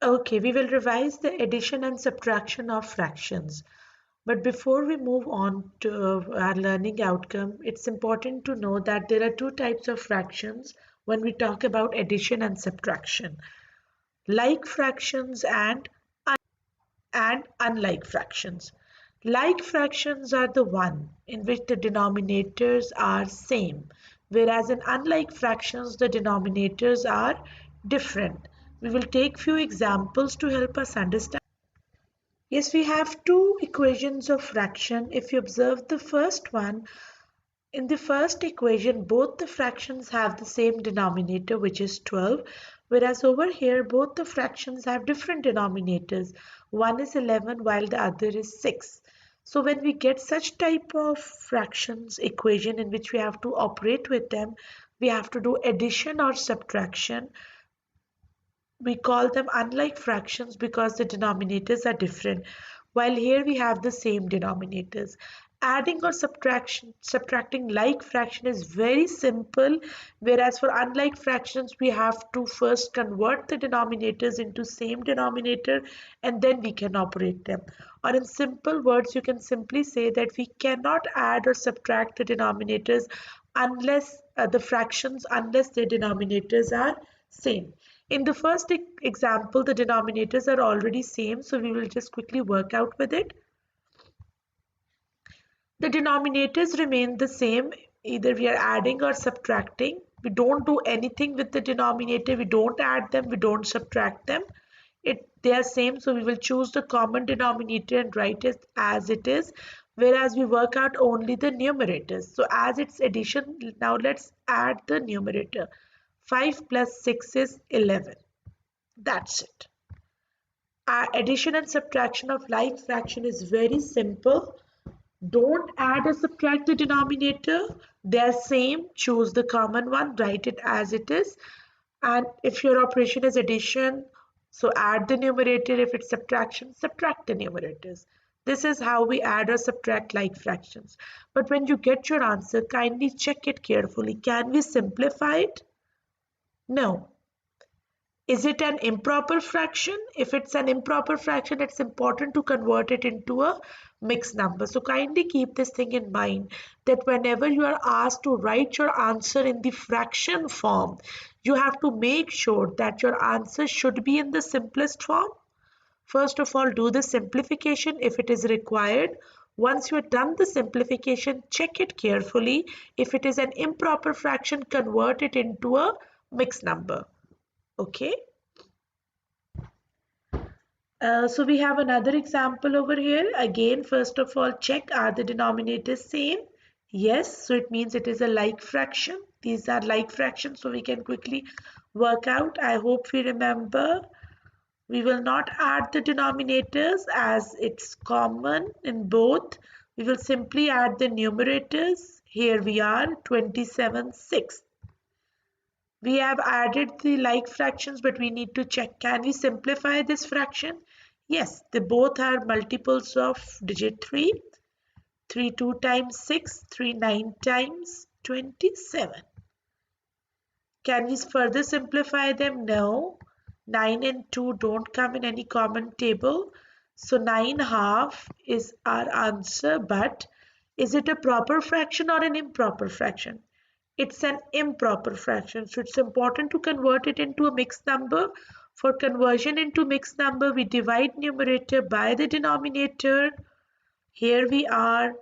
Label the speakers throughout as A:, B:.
A: Okay, we will revise the addition and subtraction of fractions. But before we move on to our learning outcome, it's important to know that there are two types of fractions when we talk about addition and subtraction. Like fractions and unlike fractions. Like fractions are the one in which the denominators are same, whereas in unlike fractions the denominators are different. We will take few examples to help us understand. Yes, we have two equations of fraction. If you observe the first one, in the first equation, both the fractions have the same denominator, which is 12, whereas over here, both the fractions have different denominators. One is 11, while the other is 6. So when we get such type of fractions equation in which we have to operate with them, we have to do addition or subtraction. We call them unlike fractions because the denominators are different, while here we have the same denominators. Adding or subtracting like fraction is very simple, whereas for unlike fractions we have to first convert the denominators into same denominator and then we can operate them. Or in simple words, you can simply say that we cannot add or subtract the denominators unless the fractions unless their denominators are same. In the first example, the denominators are already same, so we will just quickly work out with it. The denominators remain the same, either we are adding or subtracting. We don't do anything with the denominator, we don't add them, we don't subtract them. They are same, so we will choose the common denominator and write it as it is, whereas we work out only the numerators. So as it's addition, now let's add the numerator. 5 plus 6 is 11. That's it. Addition and subtraction of like fraction is very simple. Don't add or subtract the denominator. They are same. Choose the common one. Write it as it is. And if your operation is addition, so add the numerator. If it's subtraction, subtract the numerators. This is how we add or subtract like fractions. But when you get your answer, kindly check it carefully. Can we simplify it? No. Is it an improper fraction? If it's an improper fraction, it's important to convert it into a mixed number. So kindly keep this thing in mind that whenever you are asked to write your answer in the fraction form, you have to make sure that your answer should be in the simplest form. First of all, do the simplification if it is required. Once you have done the simplification, check it carefully. If it is an improper fraction, convert it into a mixed number. Okay. So we have another example over here. Again, first of all, check are the denominators same? Yes, so it means it is a like fraction. These are like fractions, so we can quickly work out. I hope we remember. We will not add the denominators as it's common in both. We will simply add the numerators. Here we are, 27 6. We have added the like fractions, but we need to check, can we simplify this fraction? Yes, they both are multiples of digit 3. 3 2 times 6, 3 9 times 27. Can we further simplify them? No. 9 and 2 don't come in any common table. So 9 half is our answer, but is it a proper fraction or an improper fraction? It's an improper fraction, so it's important to convert it into a mixed number. For conversion into mixed number, we divide numerator by the denominator. Here we are.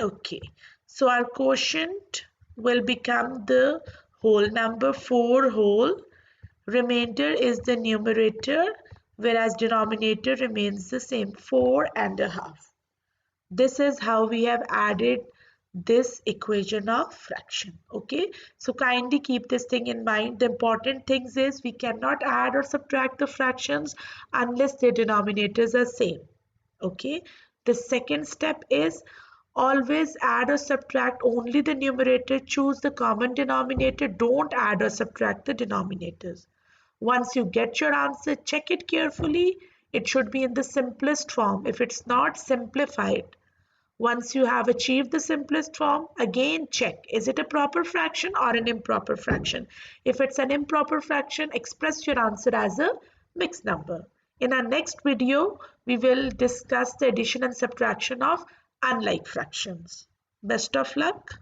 A: Okay, so our quotient will become the whole number 4 whole. Remainder is the numerator, whereas denominator remains the same, 4.5. This is how we have added this equation of fraction. Okay, so kindly keep this thing in mind. The important things is we cannot add or subtract the fractions unless their denominators are same. Okay, the second step is always add or subtract only the numerator. Choose the common denominator. Don't add or subtract the denominators. Once you get your answer, check it carefully. It should be in the simplest form. If it's not, simplify it. Once you have achieved the simplest form, again check, is it a proper fraction or an improper fraction? If it's an improper fraction, express your answer as a mixed number. In our next video, we will discuss the addition and subtraction of unlike fractions. Best of luck.